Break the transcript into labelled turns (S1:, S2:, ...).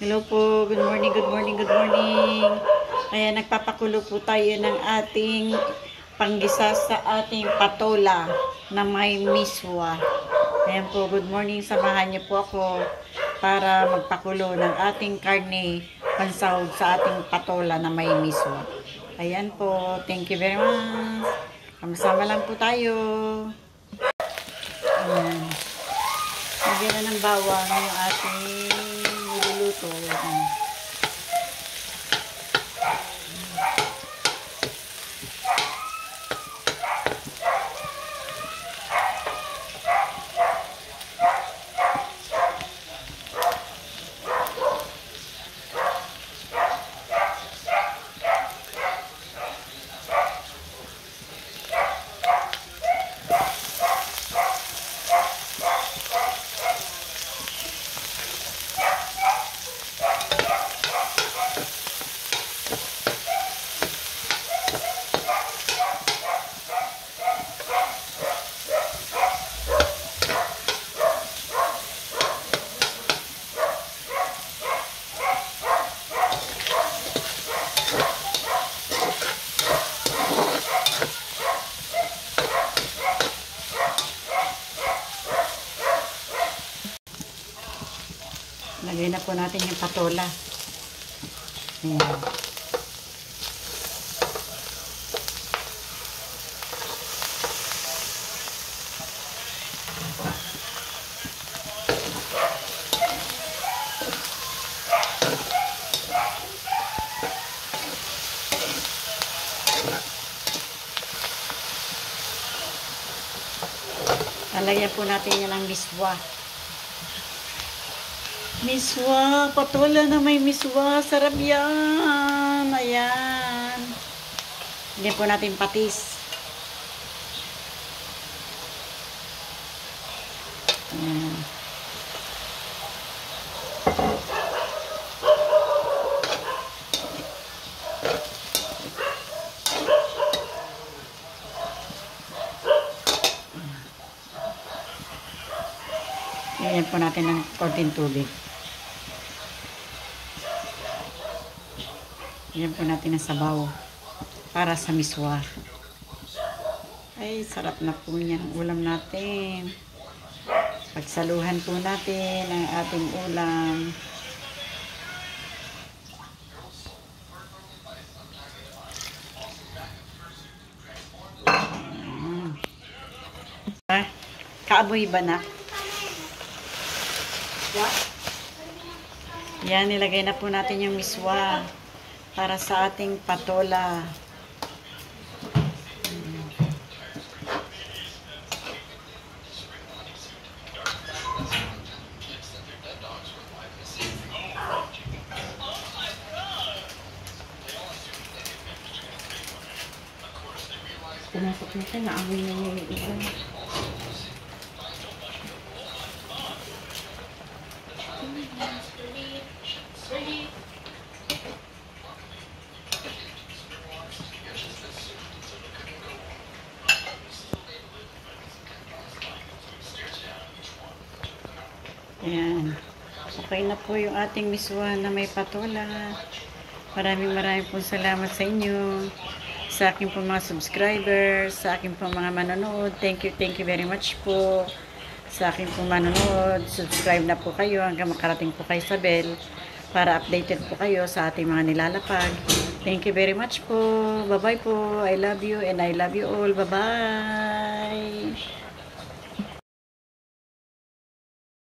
S1: Hello po, good morning, good morning, good morning. Ayan, nagpapakulo po tayo ng ating panggisa sa ating patola na may miswa. Ayan po, good morning, samahan niyo po ako para magpakulo ng ating karne pansahog sa ating patola na may miswa. Ayan po, thank you very much. Sama-sama lang po tayo. Ayan. Lagyan na ng bawang yung ating niluluto. Lagay na po natin yung patola. Ayan. Lalagyan po natin yan ng miswa. Miswa, patola na may miswa. Sarap yan. Ayan. Lagyan po natin patis. Ayan. Lagyan po natin ng konting tubig. Lagyan po natin ng sabaw para sa miswa. Ay, sarap na po yan ulam natin. Pagsaluhan po natin ang ating ulam. Kaaboy ba na? Yan, nilagay na po natin yung miswa para sa ating patola.
S2: Pumasok na siya, naamoy na niya yung iba.
S1: Ayan. Okay na po yung ating miswa na may patola. Maraming pong salamat sa inyo. Sa aking po mga subscribers, sa aking po mga manonood. Thank you very much po. Sa aking po manonood, subscribe na po kayo hanggang makarating po kayo sa bell para updated po kayo sa ating mga nilalapag. Thank you very much po. Bye-bye po. I love you and I love you all. Bye-bye.